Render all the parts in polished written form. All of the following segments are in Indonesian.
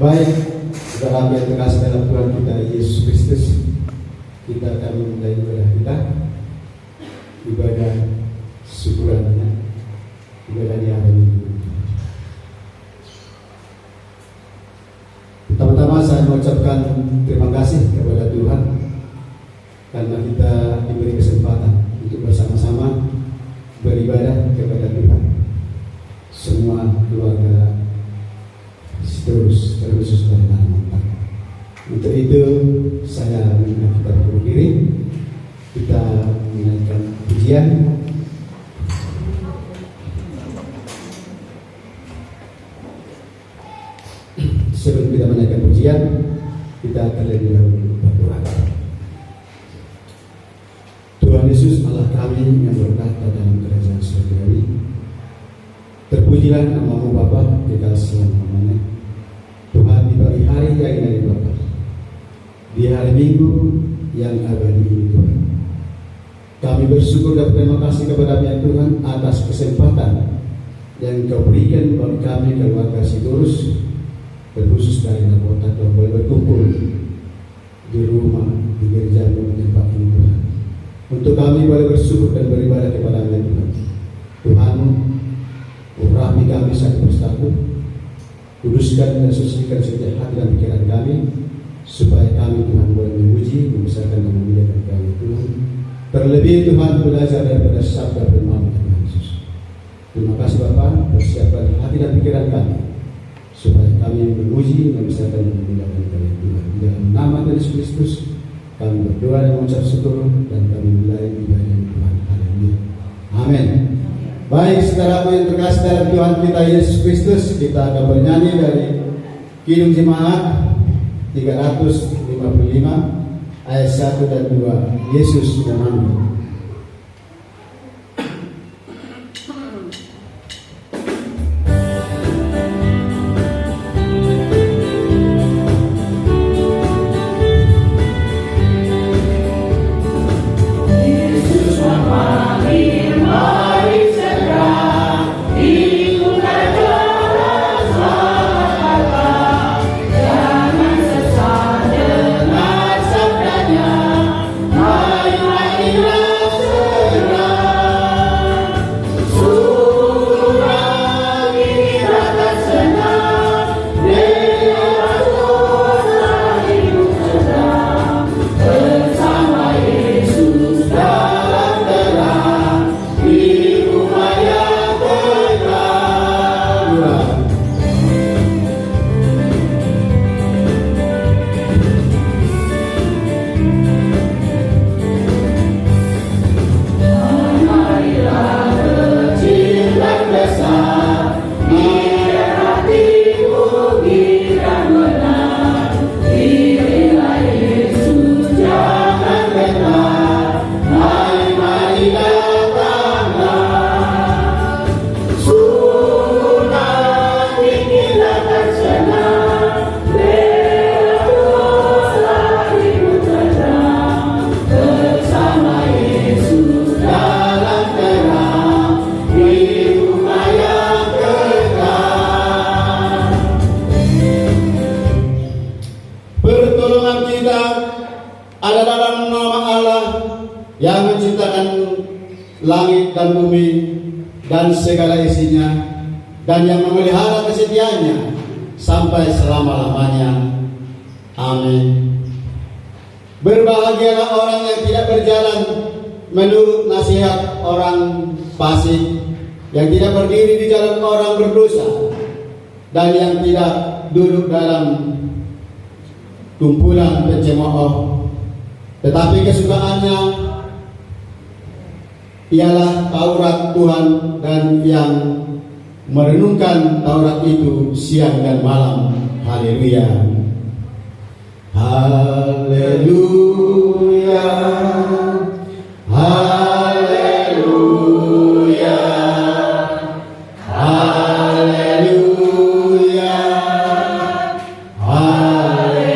Baik, saudara yang terkasih dalam Tuhan kita Yesus Kristus, kita akan memulai ibadah kita, ibadah syukurannya, ibadah di hari Minggu. Pertama-tama saya mengucapkan terima kasih kepada Tuhan karena kita diberi kesempatan untuk bersama-sama beribadah kepada Tuhan. Semua keluarga terkhusus dari Kalimantan. Untuk itu saya mengajak kita berdiri, kita menaikkan pujian. Sebelum kita menaikkan pujian, kita akan lebih dahulu berdoa. Tuhan Yesus Allah kami yang berkata dalam kerajaan surgawi, terpujilah nama-Mu Bapa kekal selama-lamanya. Tuhan, di pagi hari yang indah Bapa, di hari Minggu yang abadi ini Tuhan, kami bersyukur dan terima kasih kepada Tuhan atas kesempatan yang Kau berikan bagi kami keluarga Sidurus, terkhusus dari Kota Tuhan boleh berkumpul di rumah, di gereja tempat ini Tuhan, untuk kami boleh bersyukur dan beribadah kepada Tuhan. Tuhan, urapi kami satu persatu, kuduskan dan sucikan setiap hati dan pikiran kami, supaya kami Tuhan boleh memuji, membesarkan dan memuliakan kami Tuhan. Terlebih Tuhan belajar daripada sabda firman Tuhan Yesus. Terima kasih Bapa, persiapkan hati dan pikiran kami, supaya kami memuji, membesarkan dan memuliakan kami Tuhan. Dalam nama Yesus Kristus kami berdoa dan mengucap syukur, dan kami mulai ibadah Tuhan. Haleluya. Amin. Baik, saudaraku yang terkasih dalam Tuhan kita Yesus Kristus, kita akan bernyanyi dari Kidung Jemaat 355 ayat 1 dan 2. Yesus mengambil. Langit dan bumi dan segala isinya, dan yang memelihara kesetiaannya sampai selama-lamanya. Amin. Berbahagialah orang yang tidak berjalan menurut nasihat orang fasik, yang tidak berdiri di jalan orang berdosa, dan yang tidak duduk dalam kumpulan pencemooh, tetapi kesukaannya ialah Taurat Tuhan, dan yang merenungkan Taurat itu siang dan malam. Haleluya. Haleluya. Haleluya. Haleluya. Haleluya.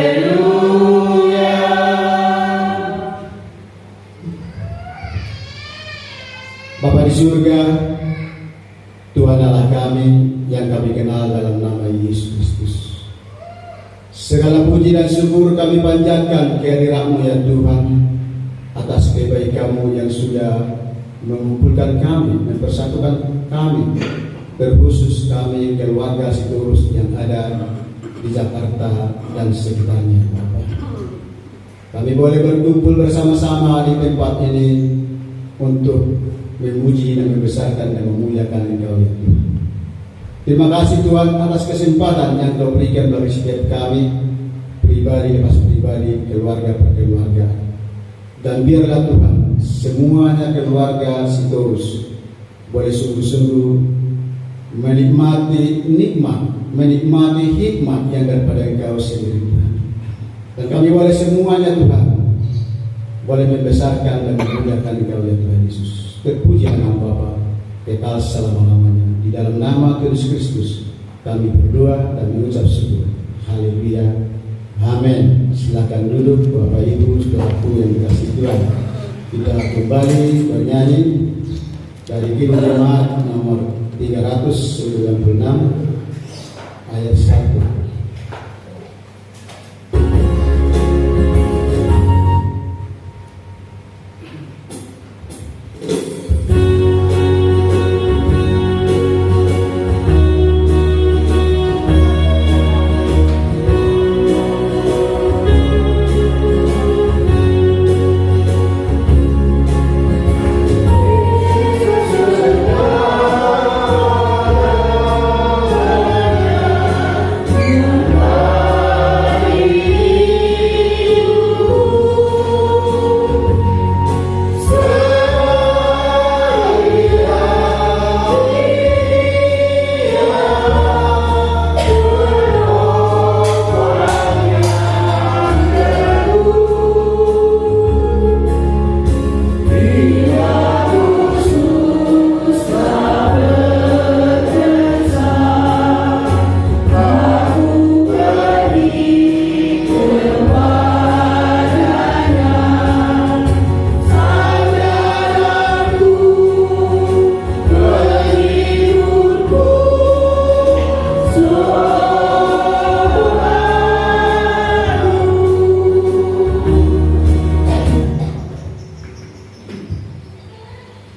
Bapa di surga, Tuhan Allah kami yang kami kenal dalam nama Yesus Kristus. Segala puji dan syukur kami panjatkan kehadirat-Mu ya Tuhan, atas kebaikan-Mu yang sudah mengumpulkan kami, mempersatukan kami, terkhusus kami keluarga Sitorus yang ada di Jakarta dan sekitarnya, Bapak. Kami boleh berkumpul bersama-sama di tempat ini untuk memuji dan membesarkan dan memuliakan Engkau ya Tuhan. Terima kasih Tuhan atas kesempatan yang Kau berikan bagi setiap kami, pribadi lepas pribadi, keluarga per keluarga. Dan biarlah Tuhan, semuanya keluarga Sitorus boleh sungguh-sungguh menikmati nikmat, menikmati hikmat yang daripada Engkau sendiri Tuhan. Dan kami boleh semuanya Tuhan, boleh membesarkan dan memuliakan Engkau ya Tuhan Yesus. Terpuji nama Bapa kekal selama-lamanya. Di dalam nama Yesus Kristus kami berdoa dan mengucap syukur. Haleluya. Amin. Silakan duduk Bapak Ibu saudaraku yang dikasihi Tuhan. Kita kembali bernyanyi dari Kidung Jemaat nomor 396 ayat 1.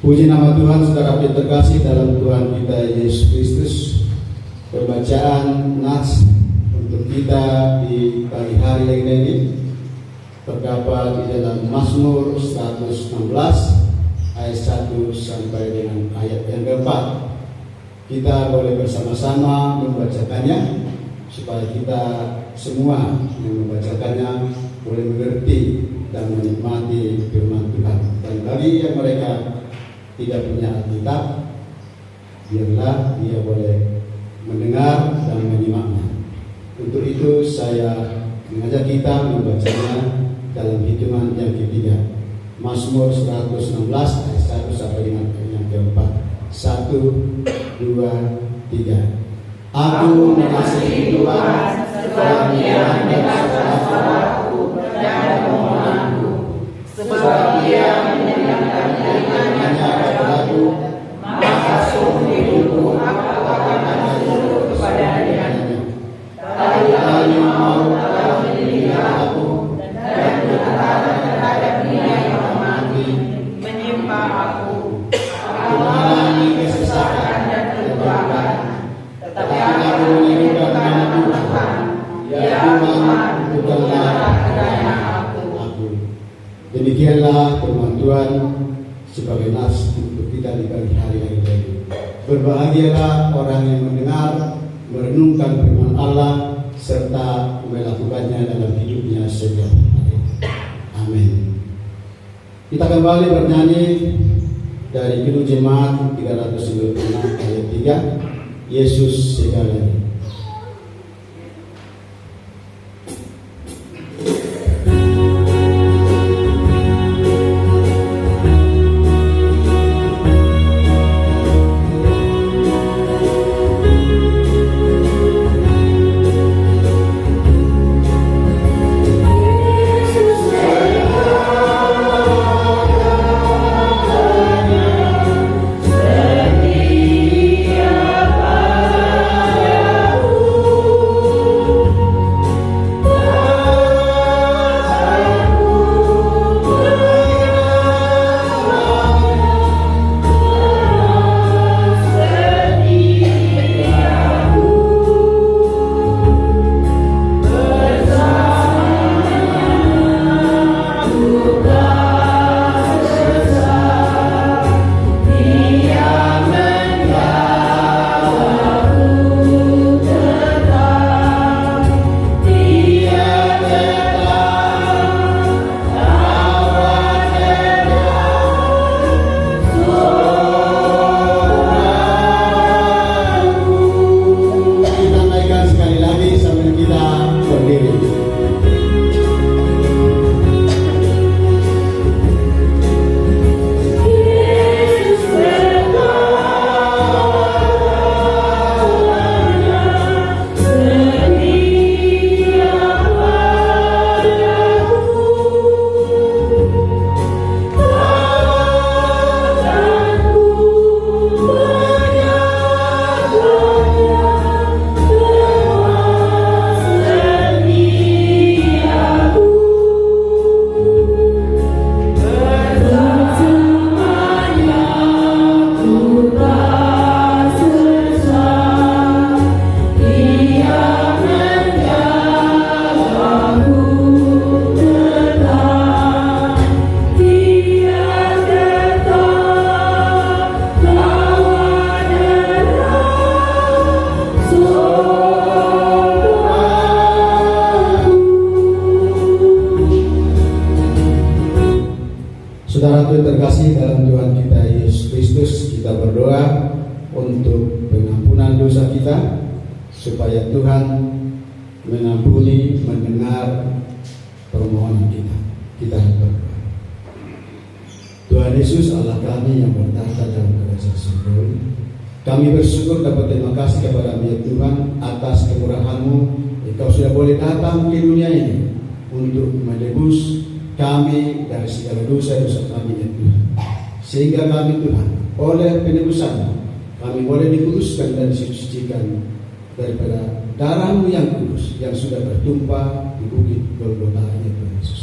Puji nama Tuhan, saudara terkasih dalam Tuhan kita Yesus Kristus. Pembacaan nats untuk kita di pagi hari yang ini terdapat di dalam Mazmur 116 ayat 1 sampai dengan ayat yang keempat. Kita boleh bersama-sama membacakannya supaya kita semua yang membacakannya boleh mengerti dan menikmati firman Tuhan. Dan bagi yang mereka tidak punya Alkitab, biarlah dia boleh mendengar dan menyimaknya. Untuk itu saya mengajak kita membacanya dalam hitungan yang ketiga. Mazmur 116 ayat 1 sampai dengan yang keempat. 1, 2, 3. Aku mengasihi Tuhan sebab Dia mendengar suaraku dan permohonanku, sebab Dia menyenangkan telinganya kepadaku, maka sungguh hidupku aku akan menurut kepada Dia. Kali-kali mau telah mendidik aku dan berkata terhadap Dia yang mati, menyimpang aku. Aku mengalami kesesakan dan kegelapan, tetapi aku menyebutkan nama Tuhan. Ya Tuhan, bukanlah kiranya aku. Demikianlah firman Tuhan sebagai nas untuk kita di pagi hari ini. Berbahagialah orang yang mendengar, merenungkan firman Allah serta melakukannya dalam hidupnya setiap hari. Amin. Kita kembali bernyanyi dari Kidung Jemaat 396 ayat 3, Yesus segalanya. Setia pada berdoa untuk pengampunan dosa kita, supaya Tuhan mengampuni, mendengar permohonan kita. Kita berdoa. Tuhan Yesus, Allah kami yang bertahta dalam kerajaan surga, kami bersyukur dapat terima kasih kepada Tuhan atas kemurahan-Mu. Engkau sudah boleh datang ke dunia ini untuk menebus kami dari segala dosa-dosa kami, ya Tuhan. Sehingga kami, Tuhan, oleh penebusan kami boleh dikuduskan dan disucikan daripada darah-Mu yang kudus yang sudah bertumpah di bukit Golgota, ya Tuhan Yesus.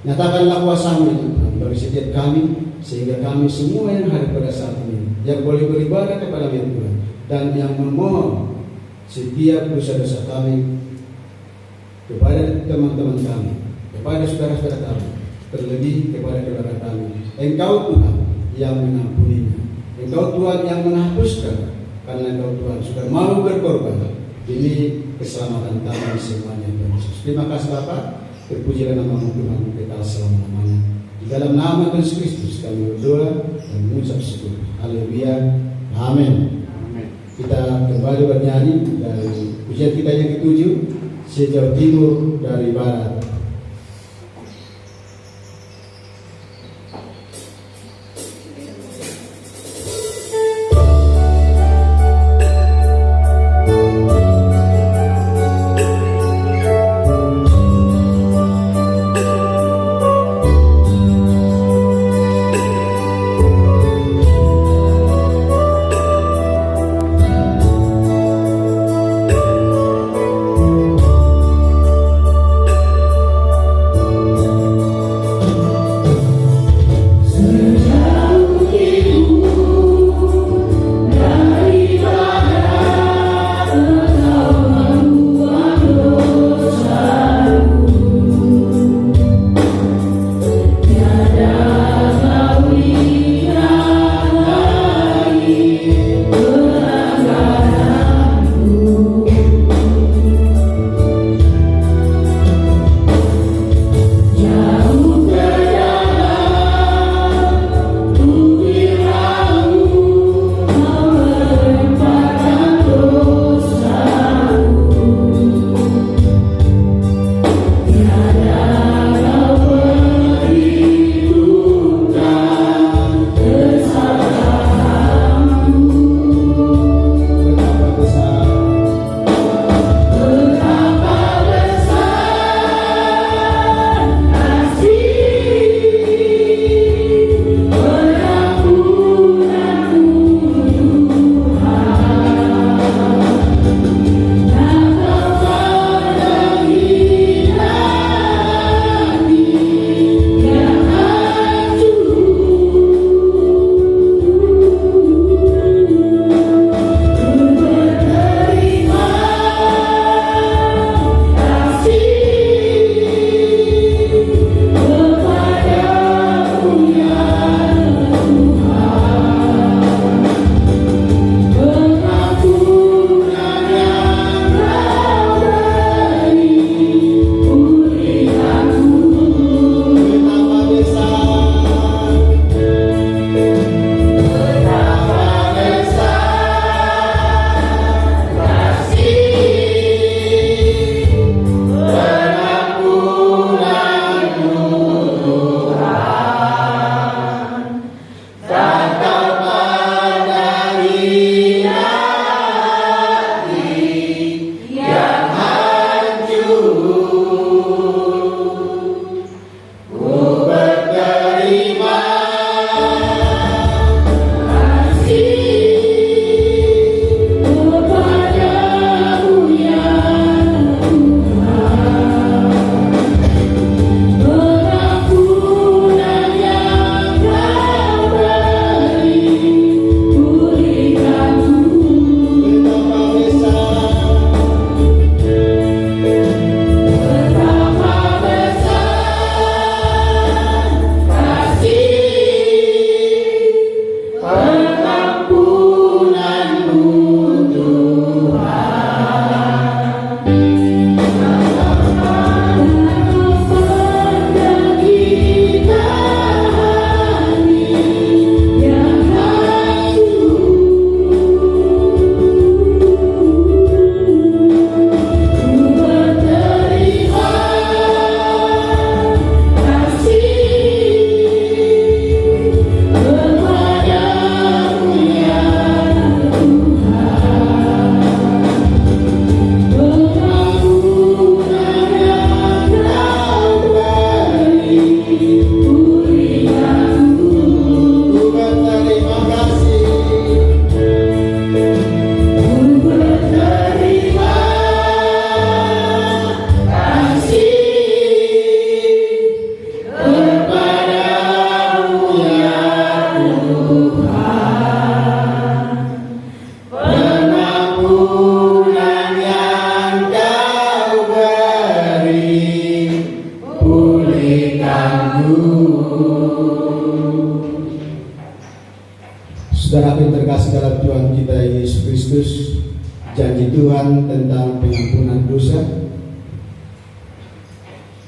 Nyatakanlah kuasa-Mu, ya Tuhan, bagi setiap kami, sehingga kami semua yang hadir pada saat ini yang boleh beribadah kepada Tuhan dan yang memohon setiap dosa-dosa kami kepada teman-teman kami, kepada saudara-saudara kami, terlebih kepada keluarga kami. Engkau Tuhan yang mengampuninya, Engkau Tuhan yang menghapuskan, karena Engkau Tuhan sudah mau berkorban demi keselamatan kami semuanya, Tuhan Yesus. Terima kasih Bapa, terpujilah nama-Mu Tuhan kekal selama-lamanya. Di dalam nama Yesus Kristus kami berdoa dan mengucap syukur. Haleluya. Amin. Kita kembali bernyanyi dari pujian kita yang ke-7, sejauh timur dari barat. Tuhan kita Yesus Kristus, janji Tuhan tentang pengampunan dosa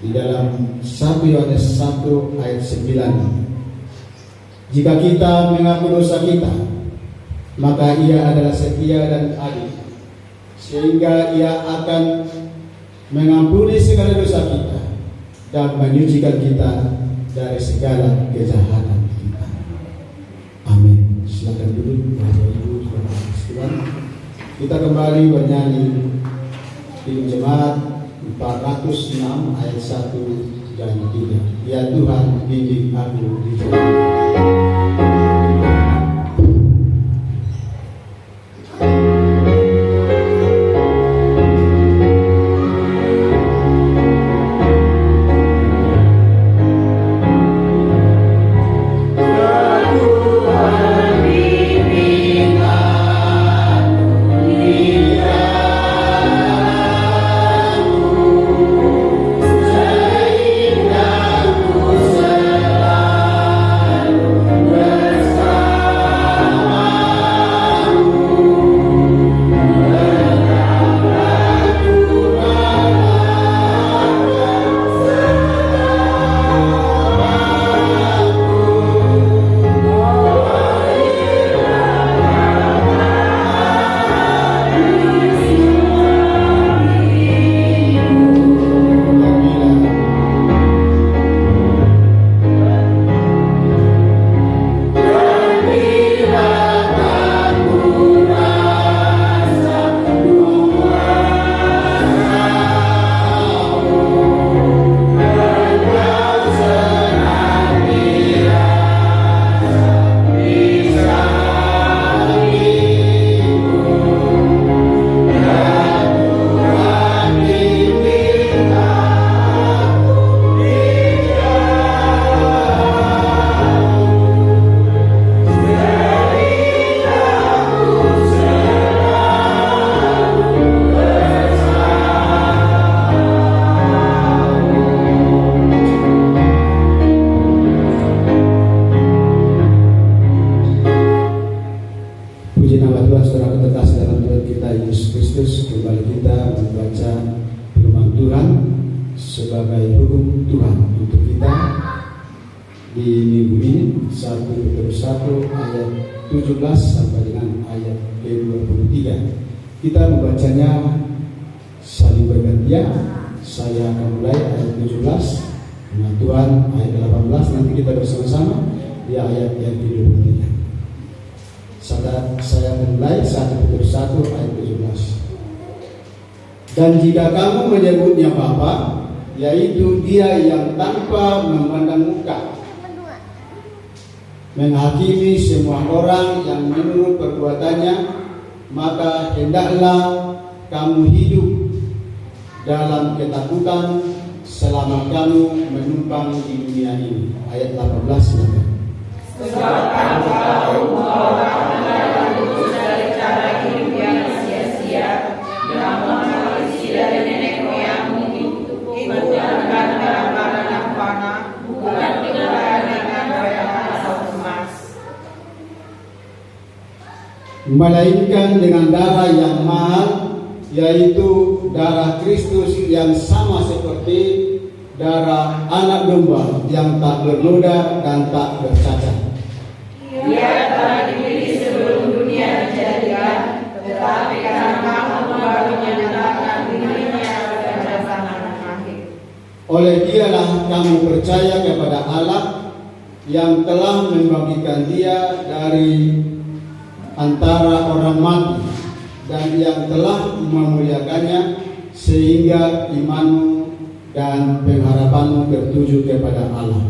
di dalam 1 Yohanes 1 ayat 9. Jika kita mengaku dosa kita, maka Ia adalah setia dan adil, sehingga Ia akan mengampuni segala dosa kita dan menyucikan kita dari segala kejahatan kita. Amin. Silakan duduk, Bapak Ibu, Tuhan. Kita kembali bernyanyi di jemaat 406 ayat 1 dan 3. Ya Tuhan, bimbing aku di jalan. Kita membacanya saling bergantian. Saya akan mulai ayat 17, Tuhan ayat 18, nanti kita bersama-sama di ayat yang ke-23. Saya mulai 1 ayat 17. Dan jika kamu menyebutnya Bapa, yaitu Dia yang tanpa memandang muka menghakimi semua orang yang menurut perbuatannya, maka hendaklah kamu hidup dalam ketakutan selama kamu menumpang di dunia ini. Ayat 18 silakan. Sebab kamu tahu bahwa kamu adalah lulus dari cara hidup yang sia-sia, yang mewarisi dari nenek moyangmu, ikut dengan barang-barang yang fana, bukan dengan bayangan atau emas, melainkan dengan darah yang mahal, yaitu darah Kristus yang sama seperti darah anak domba yang tak bernoda dan tak bercacat. Ia telah dipilih sebelum dunia dijadikan, tetapi karena kamu baru menyatakan dirinya pada zaman akhir. Oleh Dialah kamu percaya kepada Allah yang telah membagikan Dia dari antara orang mati dan yang telah memuliakannya, sehingga imanmu dan pengharapanmu tertuju kepada Allah.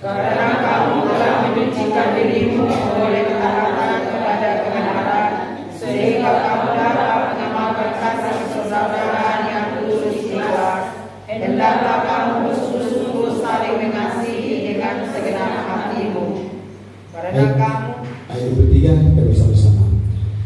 Karena kamu telah menyucikan dirimu oleh ketaatan kepada kebenaran, sehingga kamu dapat mengamalkan kasih persaudaraan yang tulus ikhlas. Hendaklah kamu bersungguh-sungguh saling mengasihi dengan segenap hatimu. Karena kamu Ayat ketiga kita bersama-sama.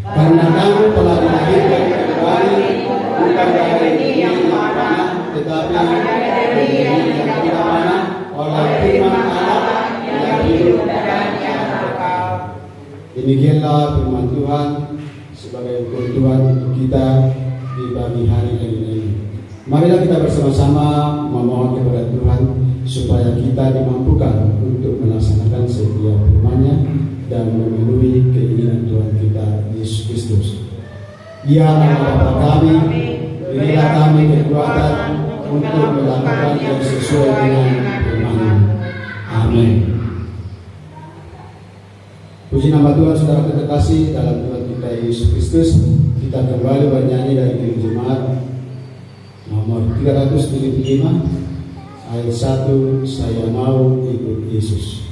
Karena kamu telah dilahirkan kembali bukan dari yang fana, tetapi dari yang tidak fana, oleh firman Allah yang hidup dan yang kekal. Demikianlah firman Tuhan sebagai kebutuhan untuk kita di pagi hari ini. Marilah kita bersama-sama memohon kepada Tuhan supaya kita dimampukan untuk melaksanakan setiap firman-Nya dan memenuhi keinginan Tuhan kita Yesus Kristus. Ya Bapa kami, berilah kami kekuatan untuk melakukan yang sesuai dengan firman-Mu. Amin. Puji nama Tuhan, saudara terkasih dalam Tuhan kita Yesus Kristus. Kita kembali bernyanyi dari Kidung Jemaat nomor 375 ayat 1, saya mau ikut Yesus.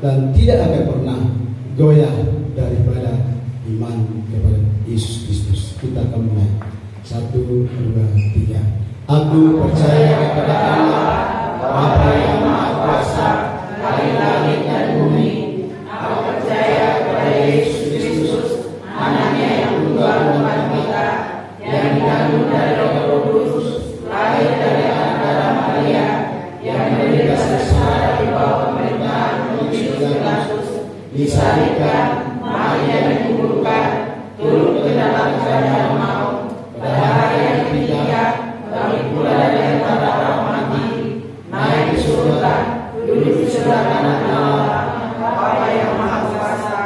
Dan tidak akan pernah goyah daripada iman kepada Yesus Kristus. Kita akan mulai 1, 2, 3. Aku percaya kepada Allah, Bapa yang Maha Kuasa, dari langit dan bumi. Aku percaya kepada Yesus Kristus, anaknya yang tunggal Tuhan kita, yang dikandung dari Roh Kudus, lahir dari antara Maria, yang menderita sengsara di bawah pemerintahan disalibkan, mati dan dikuburkan, turun ke dalam keadaan maut, pada hari yang ketiga bangkit pula dari antara orang mati, naik ke surga, duduk di sebelah kanan Allah, Bapa yang Maha Kuasa,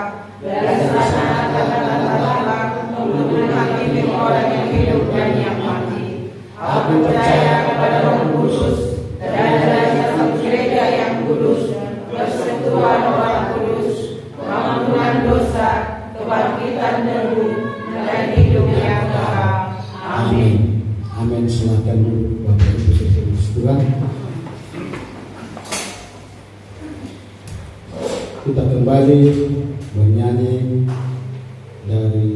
dan melaksanakan tanda-tanda untuk menghakimi orang yang hidup dan yang mati. Aku percaya kepada Roh Kudus dan dari satu gereja yang kudus, persekutuan Orang Kudus, pengampunan dosa, kebangkitan tubuh, dan hidup yang kekal. Amin. Amin. Silakan dulu Bapak Ibu Saudara Tuhan. Kita kembali bernyanyi dari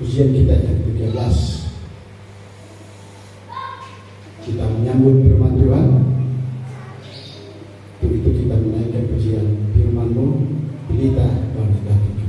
ujian kita yang ke-13. Kita menyambut firman Tuhan. Untuk itu kita menaikkan pujian firman-Mu, pelita bagi kakiku.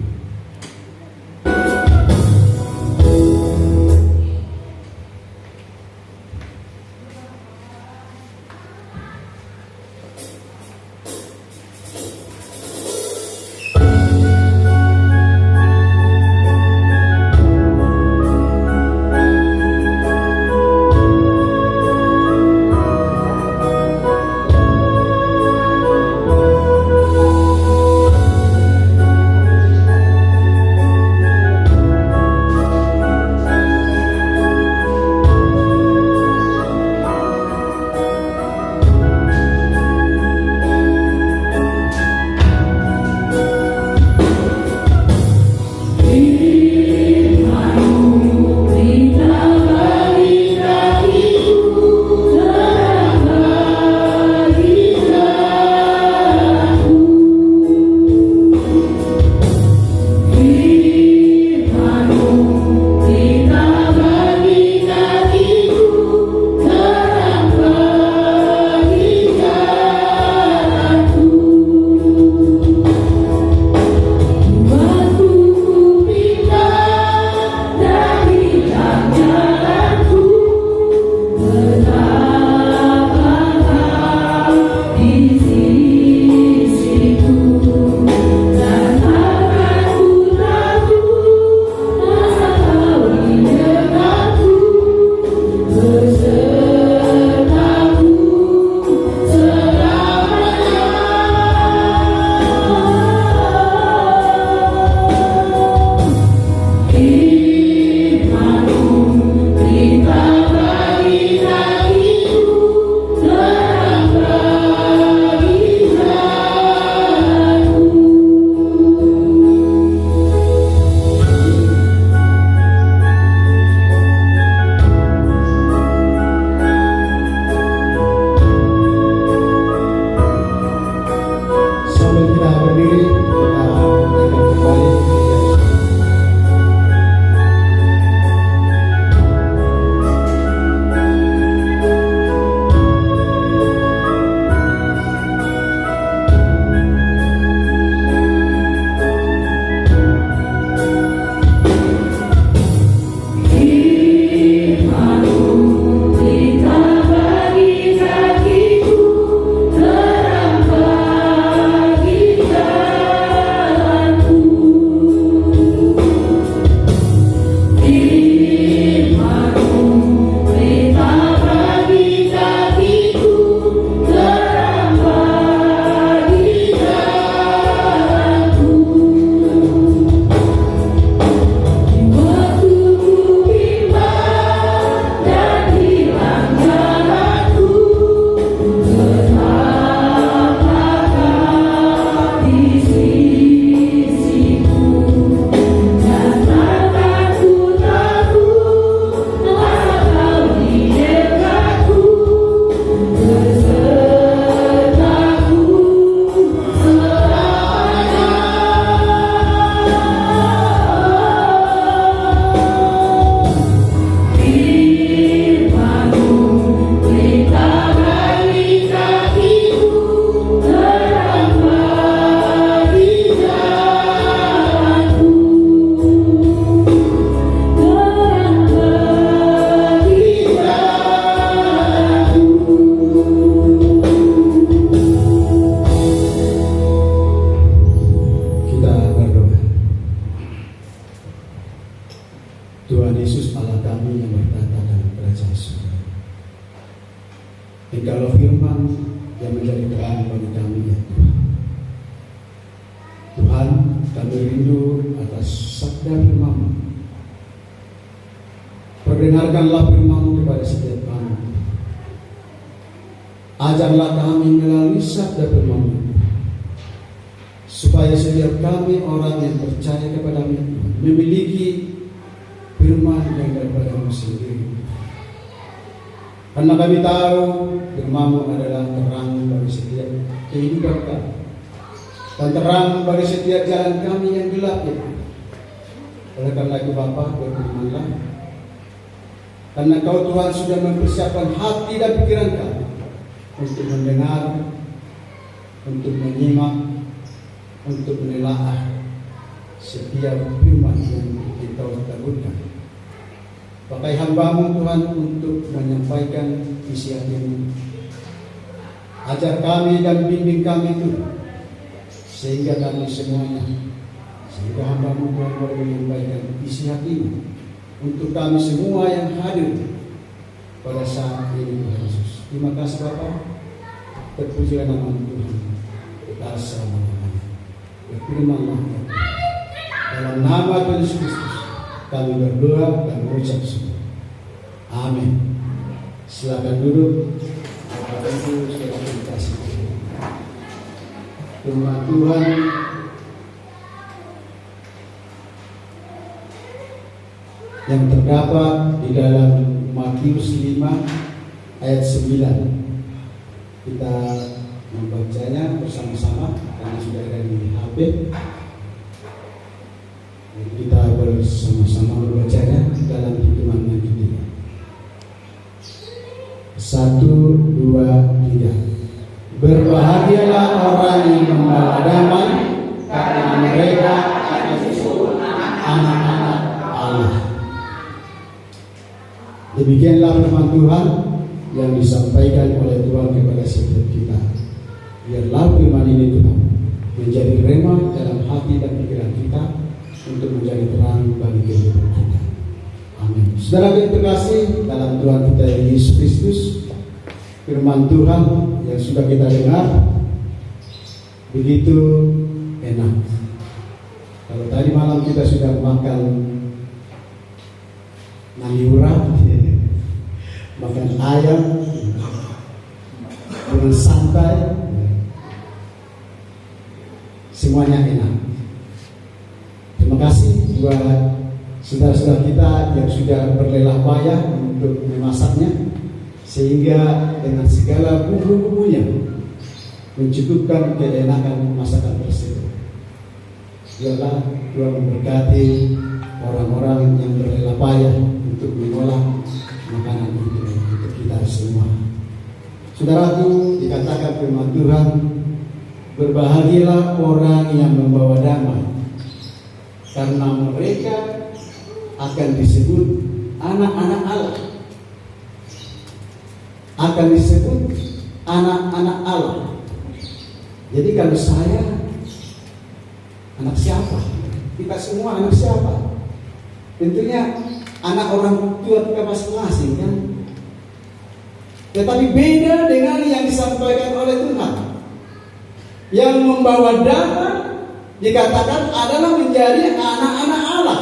firman yang menjadi terang bagi kami ya Tuhan. Tuhan, kami rindu atas sabda firman-Mu. Perdengarkanlah firman-Mu kepada setiap kami. Ajarlah kami melalui sabda firman-Mu, supaya setiap kami orang yang percaya kepada-Mu memiliki firman yang daripada-Mu sendiri. Karena kami tahu firman-Mu adalah terang bagi setiap kehidupan kami, dan terang bagi setiap jalan kami yang gelap ya. Oleh karena itu Bapa, berfirmanlah, karena Kau Tuhan sudah mempersiapkan hati dan pikiran kami untuk mendengar, untuk menyimak, untuk menelaah setiap firman yang Kau taburkan. Pakai hamba-Mu Tuhan untuk menyampaikan isi hati-Mu. Ajar kami dan bimbing kami Tuhan, sehingga kami semuanya, sehingga hamba-Mu Tuhan boleh menyampaikan isi hati-Mu untuk kami semua yang hadir pada saat ini Tuhan Yesus. Terima kasih Bapa. Terpujilah nama Tuhan kekal selama-lamanya. Berfirmanlah ya Tuhan. Dalam nama Tuhan Yesus Kristus kami berdoa dan mengucap syukur. Amin. Silakan duduk. Bapak Ibu silakan kasih. Firman Tuhan yang terdapat di dalam Matius 5 ayat 9. Kita membacanya bersama-sama karena sudah ada di HP. Kita bersama-sama membacanya dalam hitungan yang ketiga. 1, 2, 3. Berbahagialah orang yang membawa damai, karena mereka akan disebut anak-anak Allah. Demikianlah firman Tuhan yang disampaikan oleh Tuhan kepada setiap kita. Biarlah firman ini Tuhan menjadi rema dalam hati dan pikiran kita untuk menjadi terang bagi kehidupan kita. Amin. Saudara yang terkasih dalam Tuhan kita Yesus Kristus, firman Tuhan yang sudah kita dengar begitu enak. Kalau tadi malam kita sudah makan naniura, makan ayam dengan santai, semuanya enak. Terima kasih buat saudara-saudara kita yang sudah berlelah payah untuk memasaknya, sehingga dengan segala bumbu-bumbunya mencukupkan keenakan masakan tersebut. Biarlah Tuhan memberkati orang-orang yang berlelah payah untuk mengolah makanan itu untuk kita semua. Saudaraku, dikatakan firman Tuhan, berbahagialah orang yang membawa damai, karena mereka akan disebut anak-anak Allah. Akan disebut anak-anak Allah. Jadi kalau saya anak siapa? Kita semua anak siapa? Tentunya anak orang tua kita masing-masing kan. Tetapi beda dengan yang disampaikan oleh Tuhan. Yang membawa damai dikatakan adalah menjadi anak-anak Allah.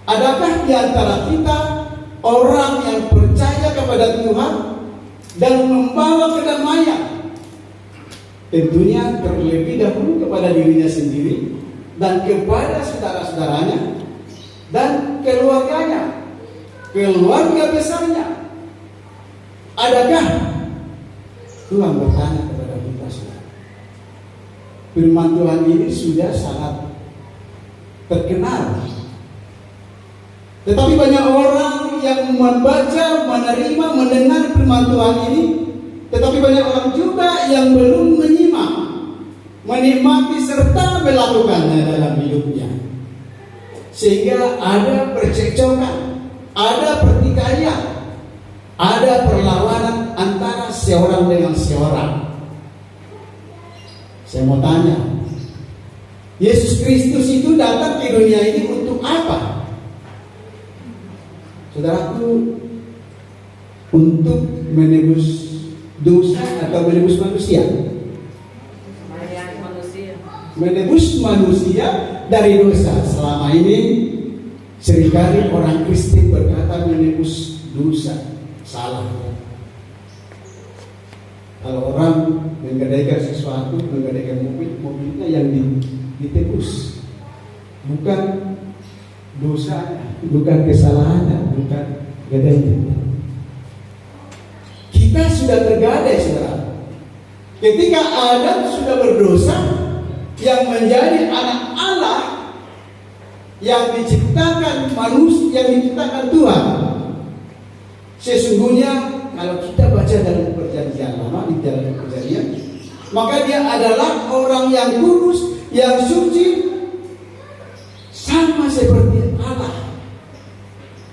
Adakah di antara kita orang yang percaya kepada Tuhan dan membawa kedamaian? Tentunya terlebih dahulu kepada dirinya sendiri dan kepada saudara-saudaranya dan keluarganya, keluarga besarnya. Adakah Tuhan bertanya kepada kita semua? Firman Tuhan ini sudah sangat terkenal, tetapi banyak orang yang membaca, menerima, mendengar firman Tuhan ini, tetapi banyak orang juga yang belum menyimak, menikmati serta melakukannya dalam hidupnya, sehingga ada percekcokan, ada pertikaian, ada perlawanan antara seorang dengan seorang. Saya mau tanya, Yesus Kristus itu datang ke dunia ini untuk apa? Saudaraku, untuk menebus dosa atau menebus manusia? Menebus manusia dari dosa. Selama ini seringkali orang Kristen berkata menebus dosa. Salah. Kalau orang menggadaikan sesuatu, menggadaikan mobil, mobilnya yang ditebus, bukan dosanya, bukan kesalahannya, bukan gadainya. Kita sudah tergadai, saudara. Ketika Adam sudah berdosa, yang menjadi anak Allah, yang diciptakan manusia, yang diciptakan Tuhan. Sesungguhnya kalau kita baca dalam perjanjian lama, di dalam perjanjian, maka dia adalah orang yang kudus, yang suci, sama seperti Allah.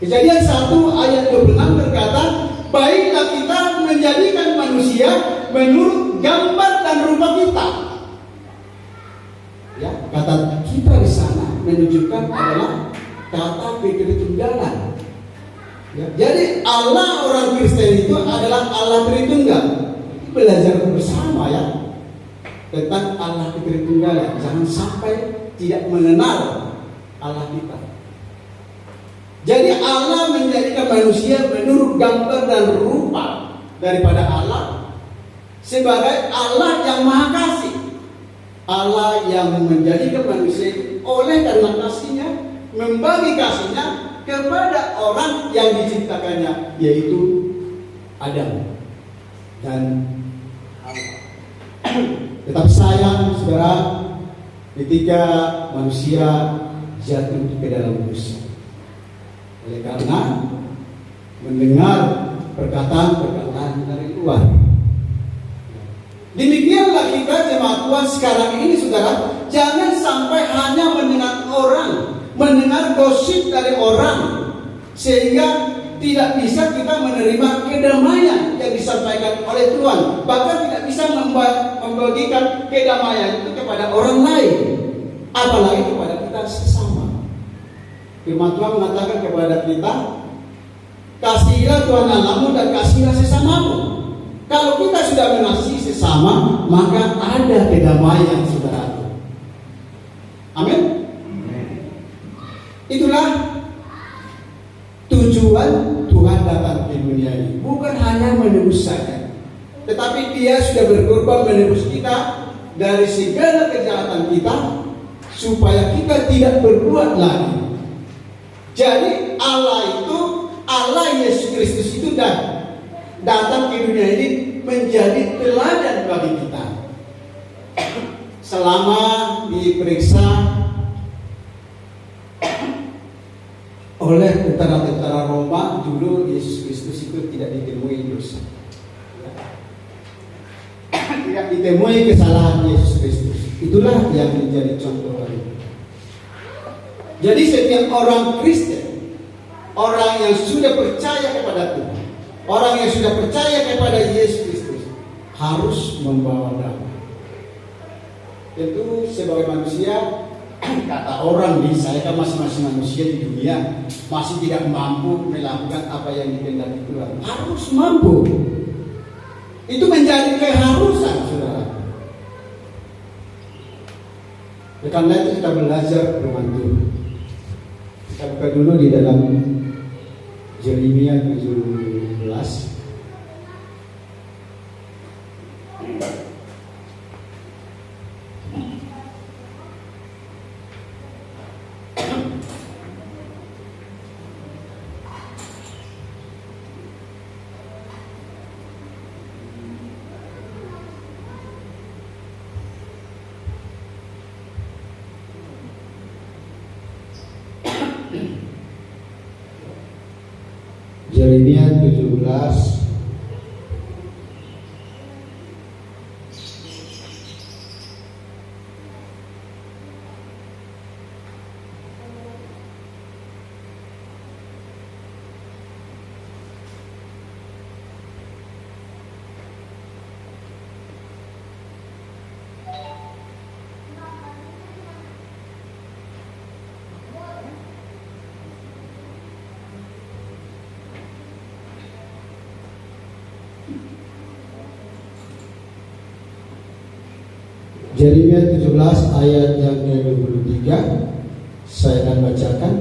Kejadian 1 ayat 26 berkata, baiklah kita menjadikan manusia menurut gambar dan rupa kita. Ya, kata kita di sana menunjukkan adalah kata Tritunggalan. Ya, jadi Allah orang Kristen itu adalah Allah Tritunggal. Belajar bersama ya tentang Allah Tritunggalan. Jangan sampai tidak mengenal Allah kita. Jadi Allah menjadikan manusia menurut gambar dan rupa daripada Allah sebagai Allah yang Maha Kasih. Allah yang menjadikan manusia oleh karena kasihnya membagi kasihnya kepada orang yang diciptakannya, yaitu Adam dan Hawa. Tetap sayang saudara, ketika manusia jatuh ke dalam dosa, oleh karena mendengar perkataan-perkataan dari luar. Demikianlah kita jemaat Tuhan sekarang ini, saudara. Jangan sampai hanya mendengar gosip dari orang, sehingga tidak bisa kita menerima kedamaian yang disampaikan oleh Tuhan. Bahkan tidak bisa membagikan kedamaian itu kepada orang lain, apalagi kepada kita sesama. Firman Tuhan mengatakan kepada kita, kasihilah Tuhan Allahmu dan kasihilah sesamamu. Kalau kita sudah mengasihi sesama, maka ada kedamaian, saudara. Amin. Itulah tujuan Tuhan datang ke dunia ini. Bukan hanya menebus saja, tetapi Dia sudah berkorban menebus kita dari segala kejahatan kita, supaya kita tidak berbuat lagi. Jadi Allah Yesus Kristus itu datang ke dunia ini menjadi teladan bagi kita. Selama diperiksa oleh tentara-tentara Roma, dulu Yesus Kristus itu tidak ditemui dosa, tidak ditemui kesalahan Yesus Kristus. Itulah yang menjadi contoh bagi kita. Jadi setiap orang Kristen, orang yang sudah percaya kepada Tuhan, orang yang sudah percaya kepada Yesus Kristus, harus membawa damai. Tentu sebagai manusia, kata orang saya kan masing-masing manusia di dunia masih tidak mampu melakukan apa yang dikehendaki Tuhan. Harus mampu. Itu menjadi keharusan, saudara. Karena itu kita belajar firman Tuhan. Kita buka dulu di dalam Yeremia 17. Yeremia 17 ayat 1. Yeremia 17 ayat yang ke-23 saya akan bacakan.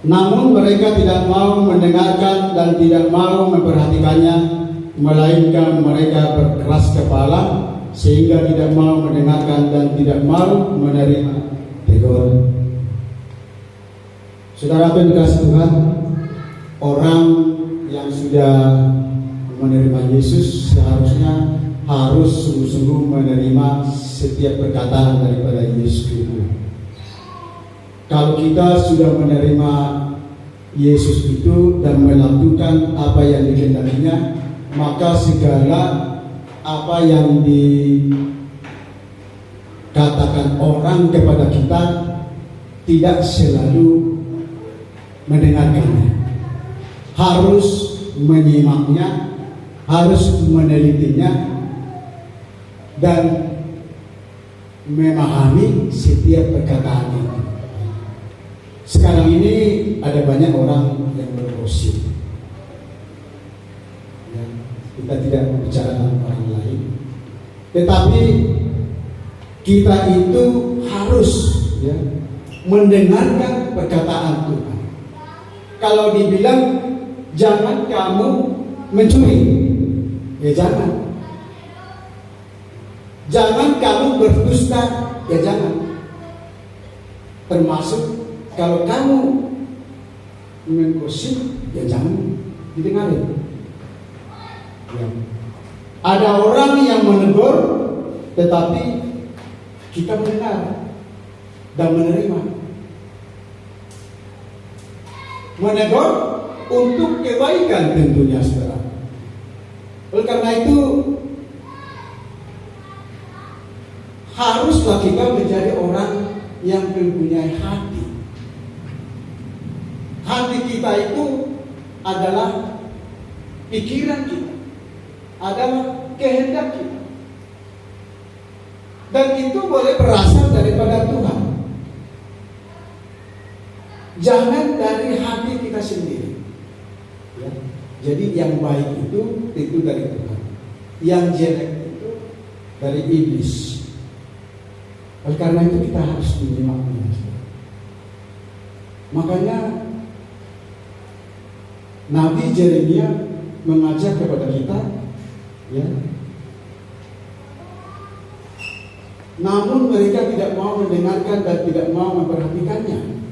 Namun mereka tidak mau mendengarkan dan tidak mau memperhatikannya, melainkan mereka berkeras kepala sehingga tidak mau mendengarkan dan tidak mau menerima teguran. Saudara pendekat Tuhan, orang yang sudah menerima Yesus seharusnya harus sungguh-sungguh menerima setiap perkataan daripada Yesus Kristus. Kalau kita sudah menerima Yesus itu dan melakukan apa yang dikehendakinya, maka segala apa yang dikatakan orang kepada kita tidak selalu mendengarkannya. Harus menyimaknya, harus menelitinya, dan memahami setiap perkataan itu. Sekarang ini ada banyak orang yang bergosip. Ya, kita tidak bicara orang lain, tetapi kita itu harus ya, mendengarkan perkataan Tuhan. Kalau dibilang jangan kamu mencuri, ya jangan. Jangan kamu berdusta, ya jangan. Termasuk kalau kamu menggosip, ya jangan didengarin. Ya. Ada orang yang menegur, tetapi kita mendengar dan menerima. Menegur untuk kebaikan tentunya, saudara. Oleh karena itu, haruslah kita menjadi orang yang mempunyai hati. Hati kita itu adalah pikiran kita, adalah kehendak kita, dan itu boleh berasal daripada Tuhan. Jangan dari hati kita sendiri ya. Jadi yang baik itu dari Tuhan, yang jelek itu dari iblis. Oleh karena itu kita harus menyimaknya. Makanya Nabi Yeremia mengajak kepada kita, ya. Namun mereka tidak mau mendengarkan dan tidak mau memperhatikannya,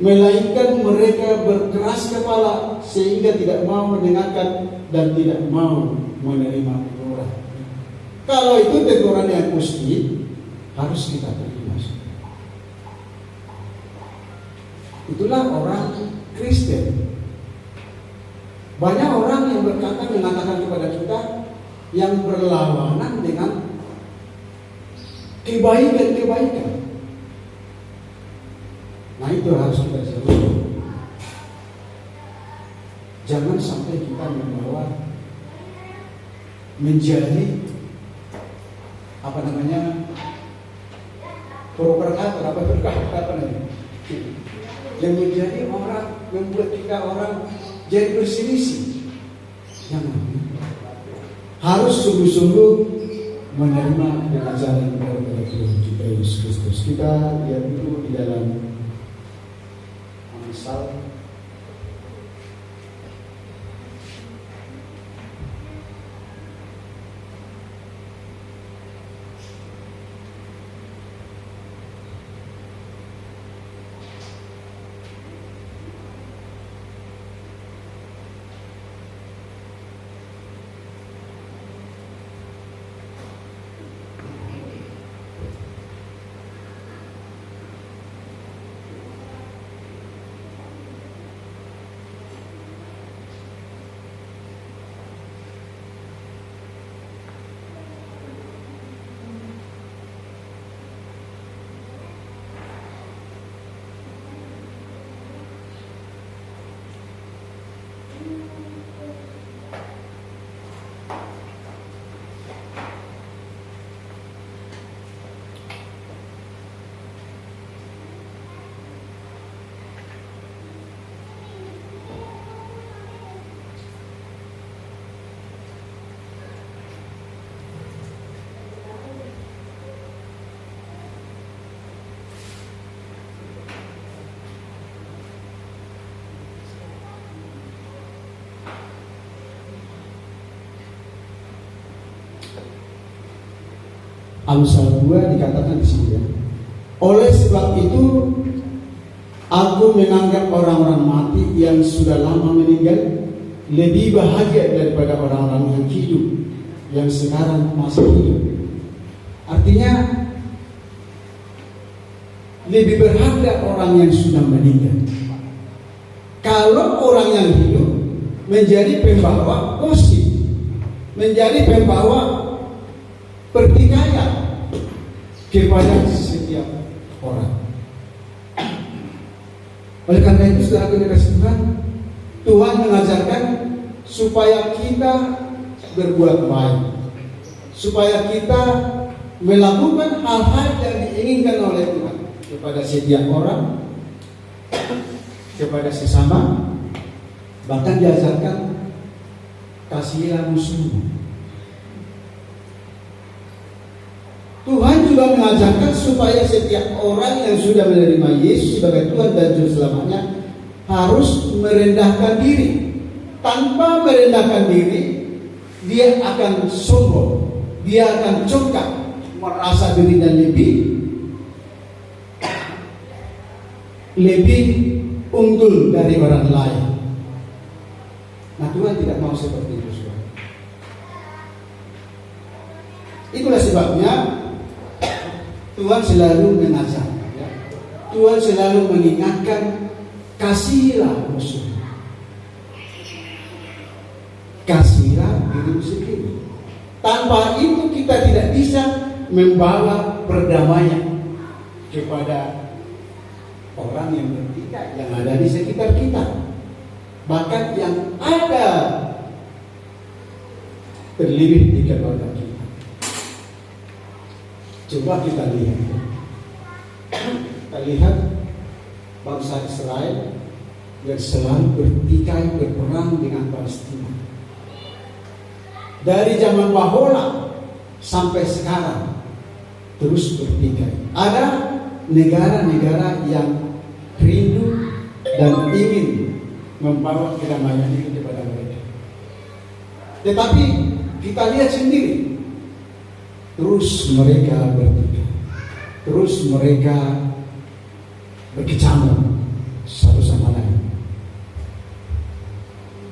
melainkan mereka berkeras kepala sehingga tidak mau mendengarkan dan tidak mau menerima teguran. Kalau itu teguran yang mesti harus kita terima. Itulah orang Kristen. Banyak orang yang mengatakan kepada kita yang berlawanan dengan kebaikan. Nah itu harus kita jauhi. Jangan sampai kita menjadi provokator, yang menjadi orang, membuat kita orang jadi berselisih. Jangan. Harus sungguh-sungguh menerima ajaran daripada Tuhan kita Yesus Kristus. Kita lihat dulu di dalam Amsal Amsal 2 dikatakan di sini ya. Oleh sebab itu aku menganggap orang-orang mati yang sudah lama meninggal lebih bahagia daripada orang-orang yang hidup, yang sekarang masih hidup. Artinya lebih berharga orang yang sudah meninggal. Kalau orang yang hidup menjadi pembawa gosip, menjadi pembawa pertikaian kepada setiap orang. Oleh karena itu, saudara kasih Tuhan, Tuhan mengajarkan supaya kita berbuat baik, supaya kita melakukan hal-hal yang diinginkan oleh Tuhan kepada setiap orang, kepada sesama. Bahkan diajarkan kasihilah musuhmu. Tuhan juga mengajarkan supaya setiap orang yang sudah menerima Yesus sebagai Tuhan dan Juru Selamatnya harus merendahkan diri. Tanpa merendahkan diri, dia akan sombong, dia akan congkak, merasa dirinya lebih unggul dari orang lain. Nah, Tuhan tidak mau seperti itu. Itulah sebabnya Tuhan selalu mengajarkan, ya. Tuhan selalu mengingatkan, kasihilah musuh, kasihilah diri sendiri. Tanpa itu kita tidak bisa membawa perdamaian kepada orang yang bertikai yang ada di sekitar kita, bahkan yang ada terlebih di keluarga kita. Coba kita lihat, bangsa Israel yang selalu bertikai berperang dengan Palestina. Dari zaman Bahola sampai sekarang terus bertikai. Ada negara-negara yang rindu dan ingin membawa kedamaian ini kepada mereka. Tetapi kita lihat sendiri, terus mereka bertikai, terus mereka berkecamuk satu sama lain.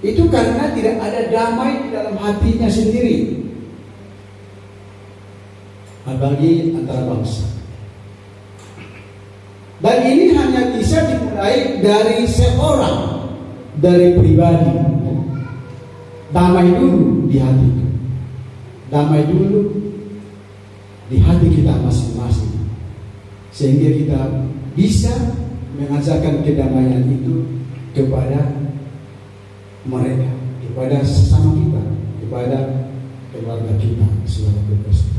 Itu karena tidak ada damai di dalam hatinya sendiri, apalagi antara bangsa. Dan ini hanya bisa dimulai dari seorang, dari pribadi. Damai dulu di hati, damai dulu di hati kita masing-masing, sehingga kita bisa mengajarkan kedamaian itu kepada mereka, kepada sesama kita, kepada keluarga kita sebagai Kristen.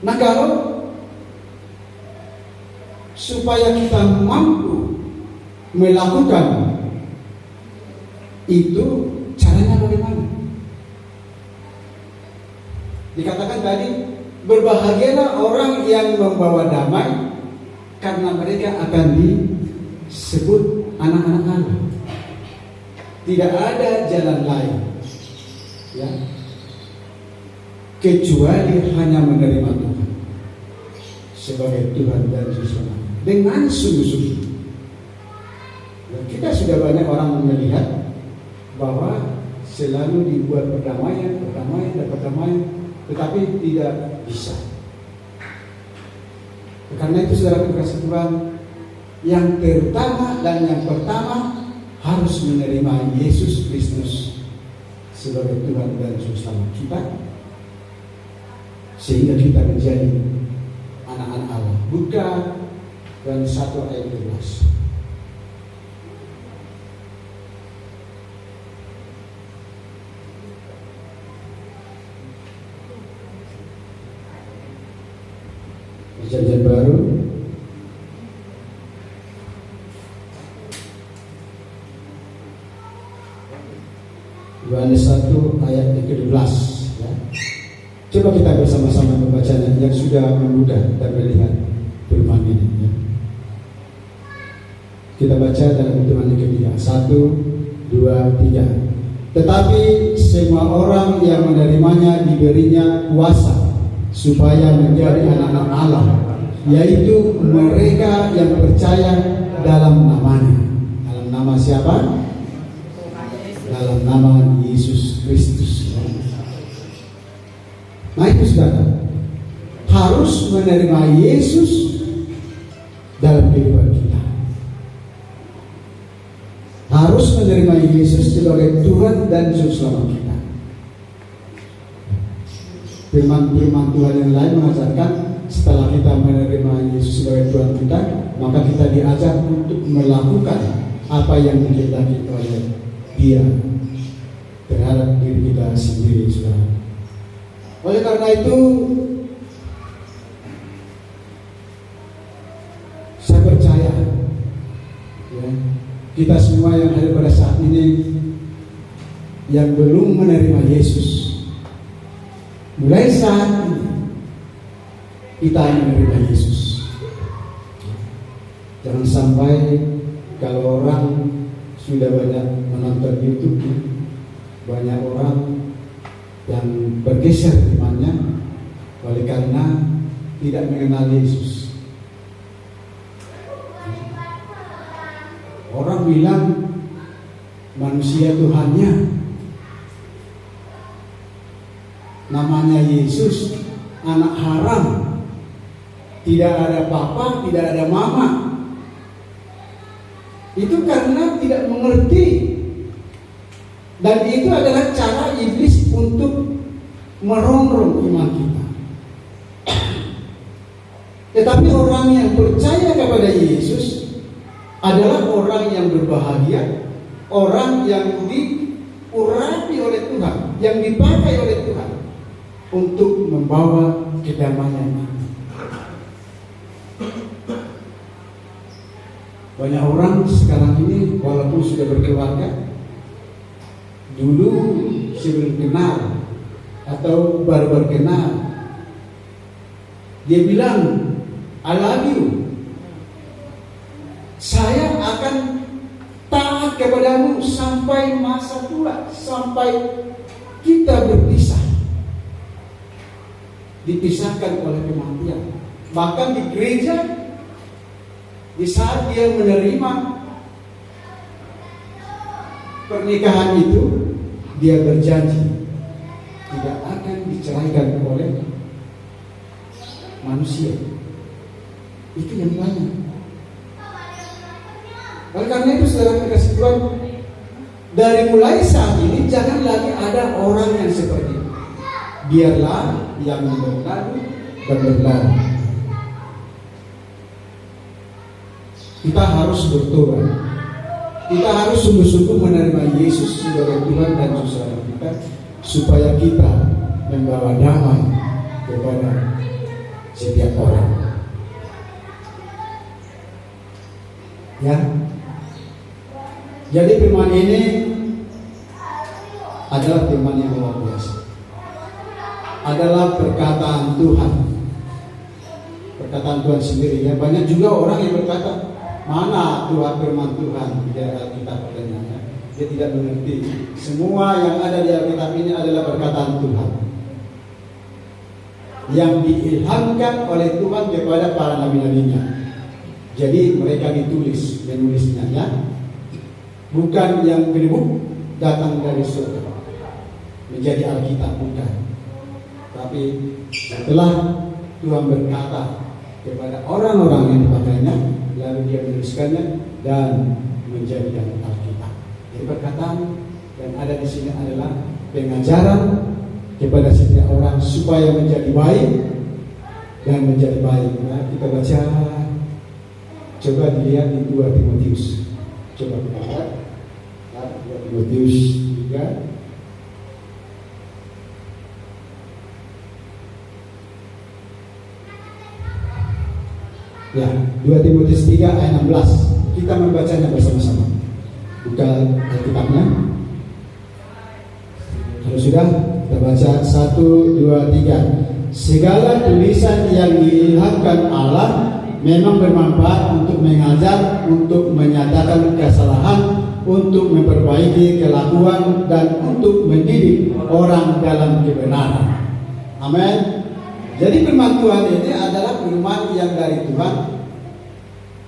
Nah, kalau supaya kita mampu melakukan itu, caranya bagaimana? Dikatakan tadi, berbahagialah orang yang membawa damai, karena mereka akan disebut anak-anak Allah. Tidak ada jalan lain, ya, kecuali hanya menerima Tuhan sebagai Tuhan dan Juru Selamat dengan sungguh-sungguh. Kita sudah banyak orang melihat bahwa selalu dibuat perdamaian, tetapi tidak bisa. Karena itu, saudara kasih Tuhan, yang terutama dan yang pertama harus menerima Yesus Kristus sebagai Tuhan dan Juru Selamat kita, sehingga kita menjadi anak-anak Allah. Buka dan 1 ayat 12. Perjanjian Baru Yohanes 1 ayat ke-12, ya. Coba kita bersama-sama membacanya yang sudah membuka dan melihat firman ini, ya. Kita baca dalam hitungan yang ketiga. 1, 2, 3. Tetapi semua orang yang menerimanya diberi diberinya kuasa supaya menjadi anak-anak Allah, yaitu mereka yang percaya dalam namanya. Dalam nama siapa? Dalam nama Yesus Kristus. Nah itu saudara, harus menerima Yesus dalam kehidupan kita. Harus menerima Yesus sebagai Tuhan dan Juru Selamat kita. Firman-firman Tuhan yang lain mengajarkan setelah kita menerima Yesus sebagai Tuhan kita, maka kita diajar untuk melakukan apa yang dikehendaki oleh Dia terhadap diri kita sendiri, saudara. Oleh karena itu, saya percaya ya, kita semua yang ada pada saat ini yang belum menerima Yesus, mulai saat ini kita menerima Yesus. Jangan sampai kalau orang sudah banyak menonton YouTube, banyak orang yang bergeser imannya oleh karena tidak mengenal Yesus. Orang bilang manusia Tuhannya, namanya Yesus, anak haram, tidak ada papa, tidak ada mama. Itu karena tidak mengerti. Dan itu adalah cara iblis untuk merongrong iman kita. Tetapi orang yang percaya kepada Yesus adalah orang yang berbahagia, orang yang diurapi oleh Tuhan, yang dipakai oleh Tuhan untuk membawa kedamaian. Banyak orang sekarang ini walaupun sudah berkeluarga, dulu sebelum kenal atau baru berkenal, dia bilang, I love you, saya akan taat kepadamu sampai masa tua, sampai kita berpisah, dipisahkan oleh kematian. Bahkan di gereja, di saat dia menerima pernikahan itu, dia berjanji tidak akan diceraikan oleh manusia. Itu yang banyak. Oleh karena itu, saudara kekasih Tuhan, dari mulai saat ini jangan lagi ada orang yang seperti itu. Biarlah yang berlalu dan berlalu. Kita harus bertobat. Kita harus sungguh-sungguh menerima Yesus sebagai Tuhan dan Juru Selamat kita, supaya kita membawa damai kepada setiap orang. Ya. Jadi firman ini adalah firman yang luar biasa. Adalah perkataan Tuhan. Perkataan Tuhan sendiri. Ya, banyak juga orang yang berkata, mana Tuhan firman Tuhan di Alkitab katanya. Dia tidak mengerti. Semua yang ada di Alkitab ini adalah perkataan Tuhan yang diilhamkan oleh Tuhan kepada para nabi-nabinya. Jadi mereka menulisnya ya. Bukan yang gedebuk datang dari surga menjadi Alkitab, bukan. Tapi setelah Tuhan berkata kepada orang-orang yang dipakainya, lalu dia menuliskannya dan menjadikan Alkitab. Jadi perkataan yang ada di sini adalah pengajaran kepada setiap orang supaya menjadi baik dan menjadi baik. Nah, kita baca, coba dilihat di 2 Timotius. Coba kita lihat 2 Timotius 3. Ya, 2 Timotius 3 ayat 16. Kita membacanya bersama-sama. Buka Alkitabnya. Kalau sudah, kita baca 1, 2, 3. Segala tulisan yang diilhamkan Allah memang bermanfaat untuk mengajar, untuk menyatakan kesalahan, untuk memperbaiki kelakuan, dan untuk mendidik orang dalam kebenaran. Amin. Jadi firman Tuhan ini adalah firman yang dari Tuhan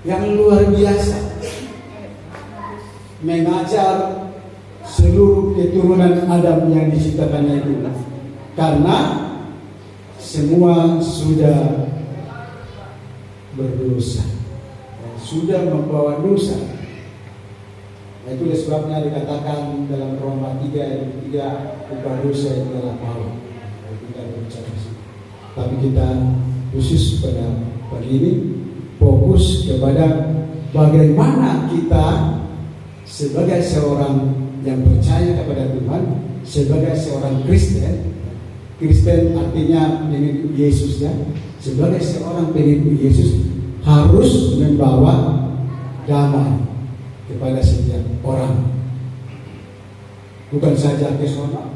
yang luar biasa, mengajar seluruh keturunan Adam yang diciptakannya itu, karena semua sudah berdosa, sudah membawa dosa. Nah, itu sebabnya dikatakan dalam Roma 3 ayat 3, upah dosa itu adalah maut. Tapi kita khusus pada pagi ini fokus kepada bagaimana kita sebagai seorang yang percaya kepada Tuhan, sebagai seorang Kristen. Kristen artinya pengikut Yesus ya. Sebagai seorang pengikut Yesus harus membawa damai kepada setiap orang. Bukan saja ke sana,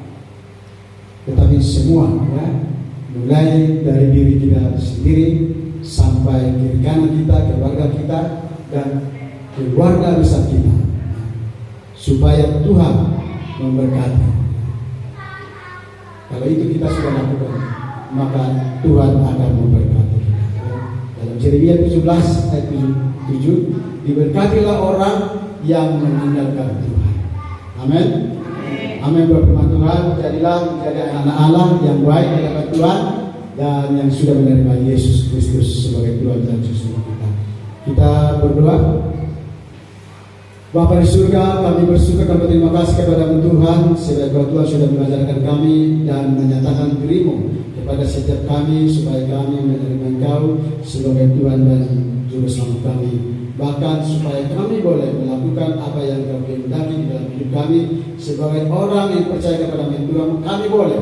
tetapi semua ya. Mulai dari diri kita sendiri sampai kiri kanan kita, keluarga kita, dan keluarga besar kita, supaya Tuhan memberkati. Kalau itu kita sudah lakukan, maka Tuhan akan memberkati kita. Dalam Yeremia 17 ayat 7, diberkatilah orang yang mengandalkan Tuhan. Amin. Amin. Berfirman Tuhan, jadilah menjadi anak Allah yang baik di hadapan Tuhan dan yang sudah menerima Yesus Kristus sebagai Tuhan dan Juru Selamat kita. Kita berdoa. Bapa di surga, kami bersyukur dan berterima kasih kepada Tuhan sebab Tuhan sudah mengajarkan kami dan menyatakan diri-Mu kepada setiap kami supaya kami menerima Engkau sebagai Tuhan dan Juru Selamat kami. Bahkan supaya kami boleh melakukan apa yang Kau kehendaki di dalam hidup kami sebagai orang yang percaya kepada Tuhan. Kami boleh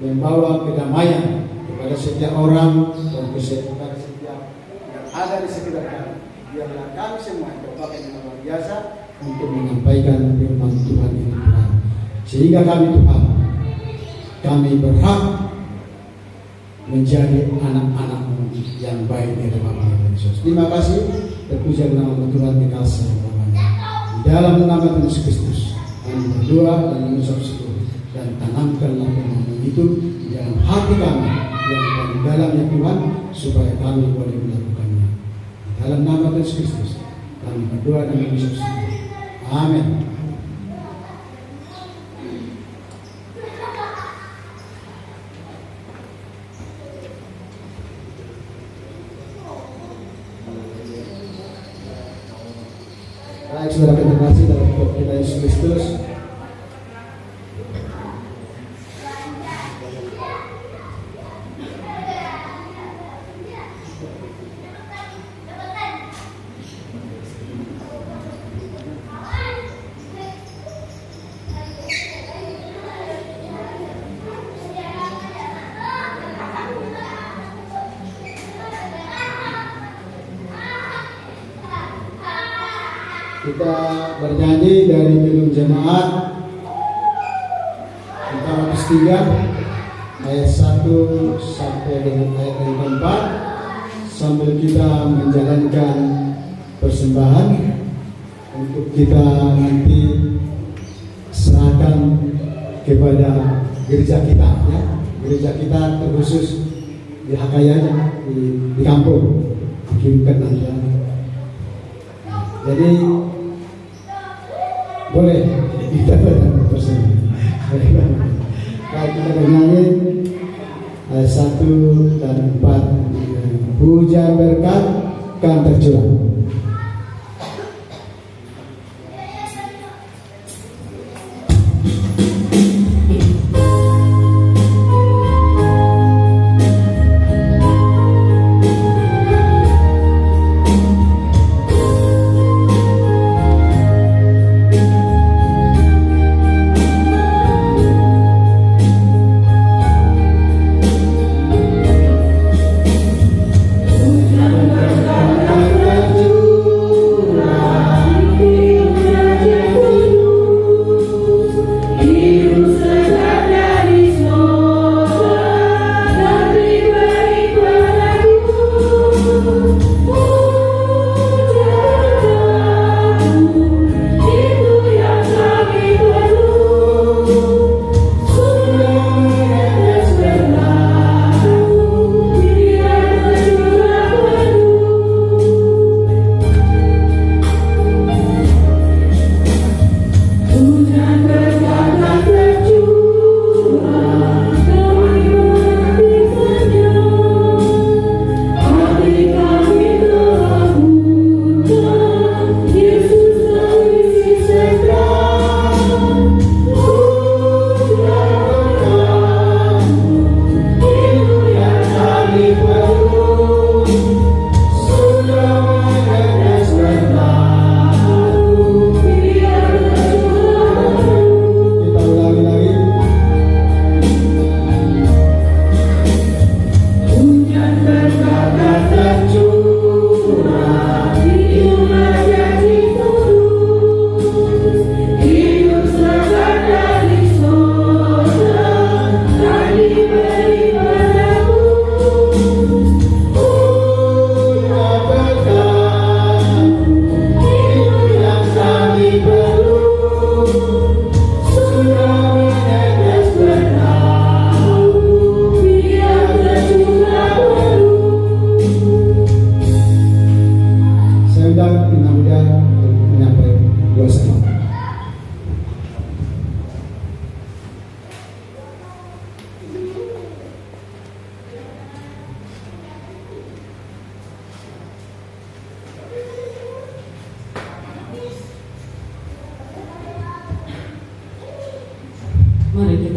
membawa kedamaian kepada setiap orang dan kepada setiap yang ada di sekitar kami. Biarlah kami semua berpakai dengan luar biasa untuk menyampaikan firman Tuhan ini Tuhan. Sehingga kami Tuhan, kami berhak menjadi anak-anak-Mu yang baik di hadapan Yesus. Terima kasih. Terpuji nama Tuhan kekal selamanya. Di dalam nama Tuhan Yesus Kristus, kami berdoa dan mengucap syukur dan tanamkanlah firman itu di dalam hati kami yang paling dalam ya Tuhan, supaya kami boleh melakukannya. Di dalam nama Tuhan Yesus Kristus, kami berdoa dan mengucap syukur. Amin. Baik, saudara terkasih dalam Tuhan kita Yesus Kristus, kita bernyanyi dari judul jemaat 403 ayat 1 sampai dengan ayat yang keempat, sambil kita menjalankan persembahan untuk kita nanti serahkan kepada gereja kita ya. Gereja kita terkhusus di Hakayanya di kampung kirimkan nanti ya. Jadi boleh kita bersama. Baik, kita bernyanyi ayat 1 dan 4. Hujan berkat kan tercurah. Tercurah.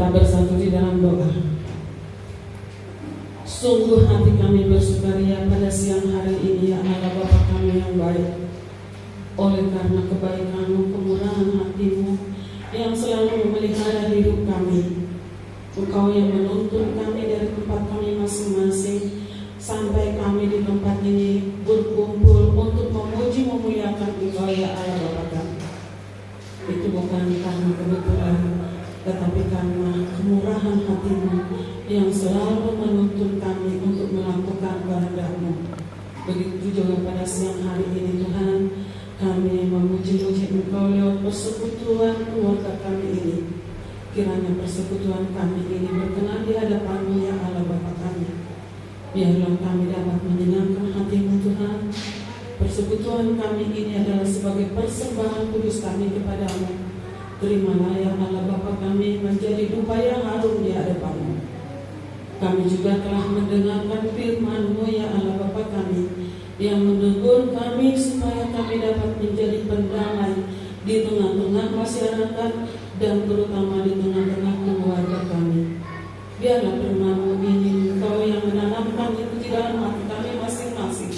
Kita bersatu di dalam doa. Sungguh hati kami bersukaria pada siang hari ini, ya Allah Bapa kami yang baik. Oleh karena kebaikan-Mu, kemurahan hati-Mu yang selalu memelihara hidup kami. Engkau yang menuntun kami dari tempat kami masing-masing sampai kami di tempat ini berkumpul untuk memuji memuliakan Engkau, ya Allah Bapa kami. Itu bukan karena kebetulan, tetapi karena kemurahan hati-Mu yang selalu menuntun kami untuk melakukan kehendak-Mu. Begitu juga pada siang hari ini Tuhan, kami memuji-muji Engkau lewat persekutuan keluarga kami ini. Kiranya persekutuan kami ini berkenan di hadapan-Mu, ya Allah Bapa kami. Biarlah kami dapat menyenangkan hati-Mu Tuhan. Persekutuan kami ini adalah sebagai persembahan kudus kami kepada-Mu. Terimalah ya Allah Bapa kami menjadi dupa yang harum di hadapan-Mu. Kami juga telah mendengarkan firman-Mu, ya Allah Bapa kami, yang menegur kami supaya kami dapat menjadi pendamai di tengah-tengah masyarakat dan terutama di tengah-tengah keluarga kami. Biarlah firman-Mu ini Engkau yang menanamkan itu di dalam hati kami masing-masing,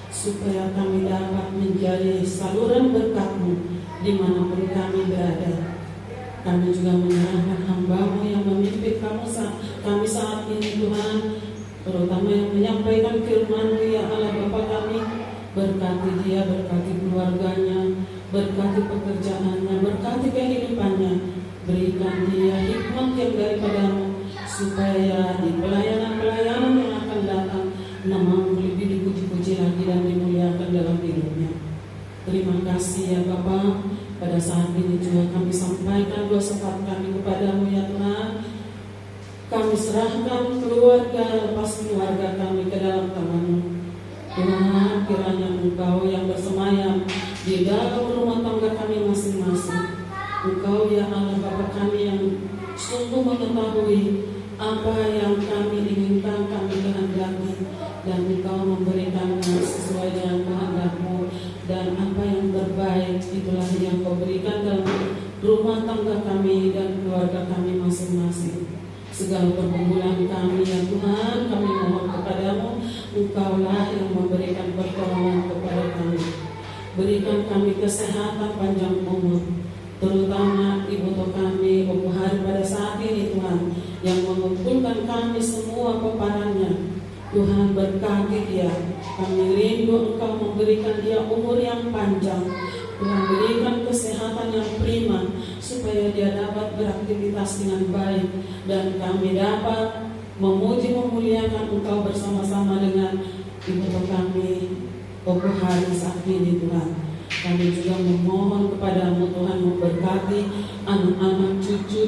supaya kami dapat menjadi saluran berkat-Mu dimanapun kami berada. Kami juga menyerahkan hamba-Mu yang memimpin kami saat ini Tuhan, terutama yang menyampaikan firman-Mu, ya Allah Bapa kami. Berkati dia, berkati keluarganya, berkati pekerjaannya, berkati kehidupannya. Berikan dia hikmat yang daripada-Mu, supaya di pelayanan-pelayanan yang akan datang nama-Mu lebih dipuji-puji lagi dan dimuliakan dalam hidupnya. Terima kasih ya Bapa. Pada saat ini juga kami sampaikan doa syafaat kami kepada-Mu, ya Tuhan. Kami serahkan keluarga, lepas keluarga kami ke dalam tangan-Mu. Tuhan, kiranya Engkau yang bersemayam di dalam rumah tangga kami masing-masing. Engkau ya Allah Bapa kami yang sungguh mengetahui apa yang kami inginkan, kami kehendaki, dan Engkau memberikannya sesuai dengan kehendak-Mu. Dan apa yang terbaik itulah yang Kau berikan dalam rumah tangga kami dan keluarga kami masing-masing. Segala pergumulan kami ya Tuhan, kami mohon kepada-Mu, Engkaulah yang memberikan pertolongan kepada kami. Berikan kami kesehatan panjang umur, terutama ibu kami, Ibu Hari pada saat ini Tuhan, yang mengumpulkan kami semua peparannya. Tuhan berkati dia. Kami rindu Engkau memberikan dia umur yang panjang. Tuhan berikan kesehatan yang prima, supaya dia dapat beraktivitas dengan baik, dan kami dapat memuji memuliakan Engkau bersama-sama dengan ibu kami, Ibu Hari saat ini Tuhan. Kami juga memohon kepada-Mu Tuhan memberkati anak-anak, cucu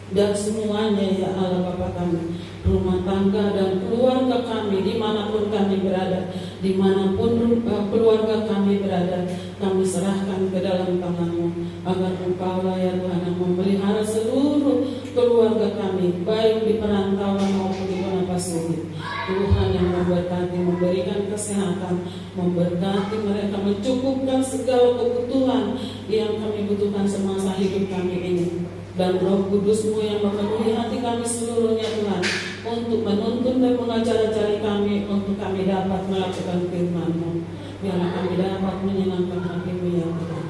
dan semuanya ya Allah Bapa kami, rumah tangga dan keluarga kami dimanapun kami berada, dimanapun keluarga kami berada, kami serahkan ke dalam tangan-Mu, agar Engkau ya Tuhan yang memelihara seluruh keluarga kami, baik di perantauan maupun di tanah sulit. Tuhan yang memberkati, memberikan kesehatan, memberkati mereka, mencukupkan segala kebutuhan yang kami butuhkan semasa hidup kami ini. Dan Roh Kudus-Mu yang memenuhi hati kami seluruhnya Tuhan, untuk menuntun dan mengajari kami, untuk kami dapat melakukan firman-Mu. Biarlah kami dapat menyenangkan hati-Mu ya Tuhan.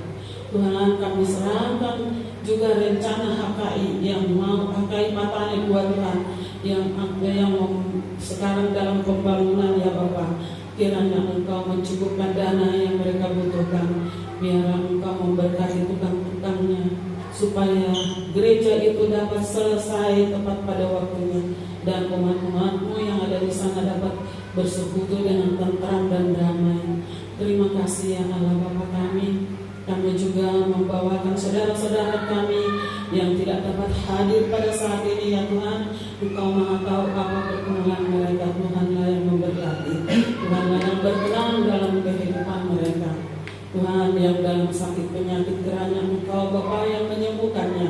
Tuhan, kami serahkan juga rencana HKI yang mau HKI Patani buat Tuhan, yang sekarang dalam pembangunan ya Bapa. Kiranya Engkau mencukupkan dana yang mereka butuhkan. Biarlah Engkau memberkati tukang-tukangnya, supaya gereja itu dapat selesai tepat pada waktunya, dan umat-umat-Mu yang ada di sana dapat bersekutu dengan tentram dan damai. Terima kasih ya Allah Bapa kami. Kami juga membawakan saudara-saudara kami yang tidak dapat hadir pada saat ini ya Tuhan. Engkau Maha tahu apa pergumulan mereka. Tuhanlah yang memberkati, Tuhanlah yang berkenan dalam kehidupan mereka. Tuhan, yang dalam sakit penyakit, kiranya Engkau Bapa yang menyembuhkannya.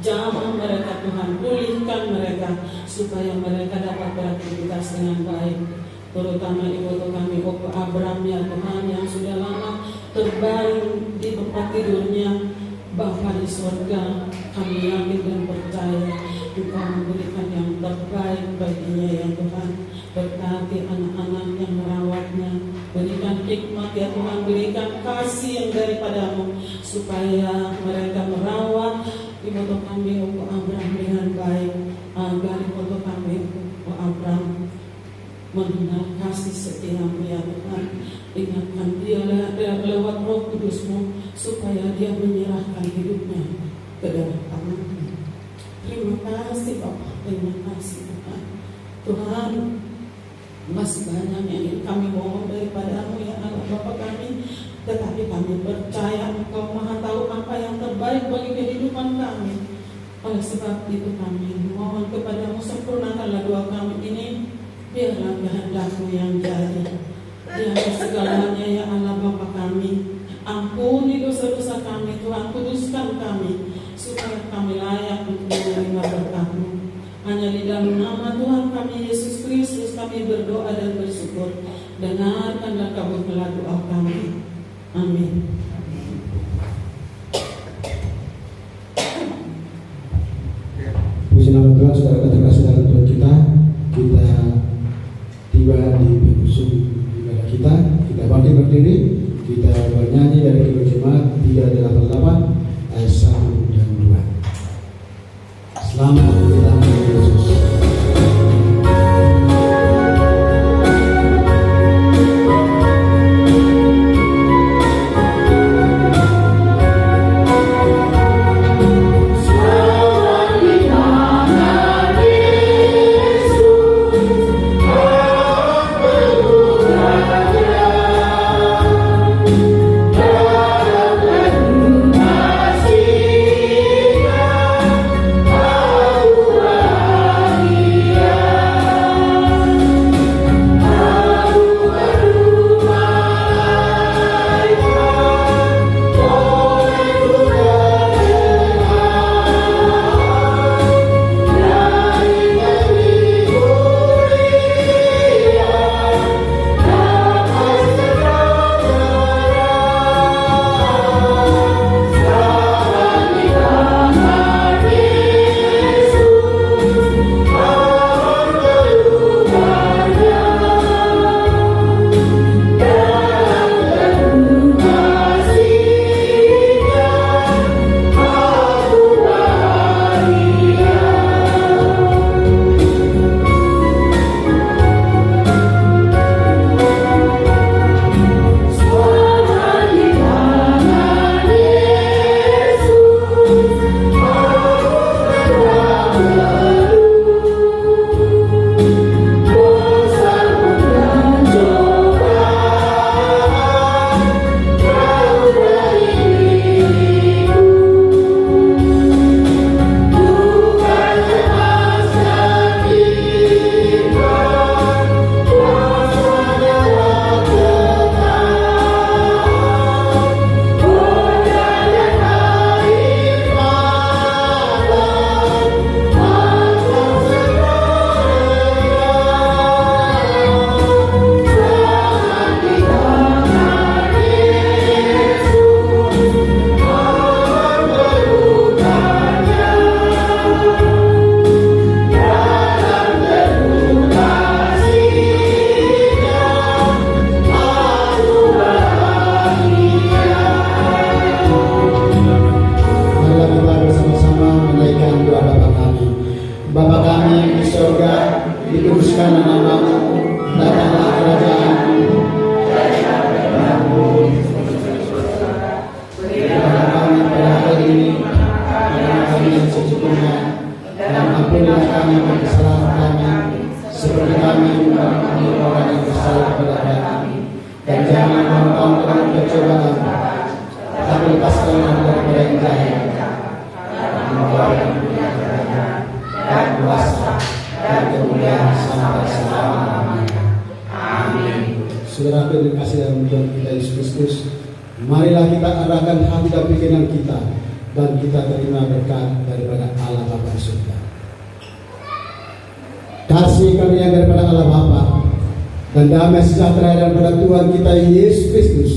Jamah mereka Tuhan, pulihkan mereka, supaya mereka dapat beraktivitas dengan baik. Terutama ibu kami, Bapak Abram ya Tuhan, yang sudah lama terbaring di tempat tidurnya, Bapa di surga, kami yakin dan percaya Engkau memberikan yang terbaik baginya ya Tuhan. Berkati anak-anak yang merawatnya, berikan hikmat ya Tuhan, berikan kasih yang daripadamu, supaya mereka merawat ibu kami Ibu Abraham dengan baik, agar ibu kami Ibu Abraham mengenal kasih setiamu ya Tuhan. Ingatkan dia lewat Roh Kudus-Mu, supaya dia menyerahkan hidupnya ke dalam tangan-Mu. Terima kasih Bapak, terima kasih Tuhan. Tuhan, masih banyak yang ingin kami mohon daripada-Mu ya Allah Bapa kami, tetapi kami percaya Engkau Maha tahu apa yang terbaik bagi kehidupan kami. Oleh sebab itu kami mohon kepada-Mu, sempurnakanlah doa kami ini, biarlah kehendak-Mu yang jadi. Biarlah segalanya ya Allah Bapa kami. Ampuni dosa-dosa kami Tuhan, kuduskan kami, supaya kami layak untuk menerima berkat-Mu. Hanya di dalam nama Tuhan kami Yesus Kristus kami berdoa dan bersyukur. Dengarkan dan kabulkanlah doa kami. Amin. Puji nama Tuhan, saudara terkasih dalam Tuhan kita tiba di penghujung ibadah kita bangkit berdiri, kita bernyanyi dari Kidung Jemaat 388 ayat 1 dan 2. Selamat datang Yesus. Saudara terkasih dalam Tuhan kita Yesus Kristus, marilah kita arahkan hati dan pikiran kita dan kita terima berkat daripada Allah Bapa di surga. Kasih karunia daripada Allah Bapa dan damai sejahtera daripada Tuhan kita Yesus Kristus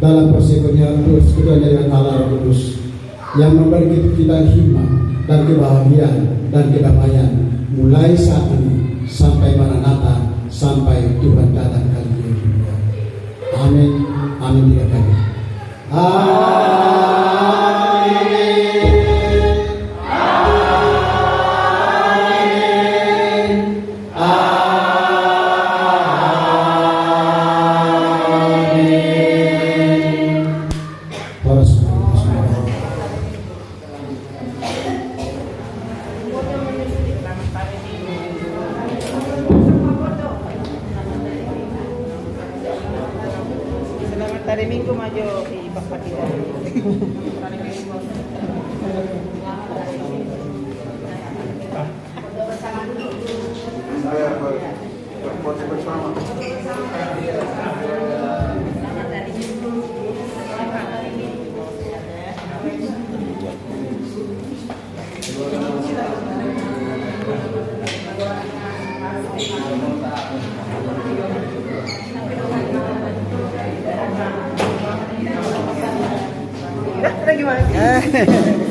dalam persekutuan dengan Allah Roh Kudus yang memberi kita hikmah dan kebahagiaan dan kedamaian mulai saat ini sampai Maranatha, sampai Tuhan datang kali kedua. Amin. Amin tiga kali. Amin. Hari Minggu maju di Bapak kita. Saya berfoto bersama. Gimana?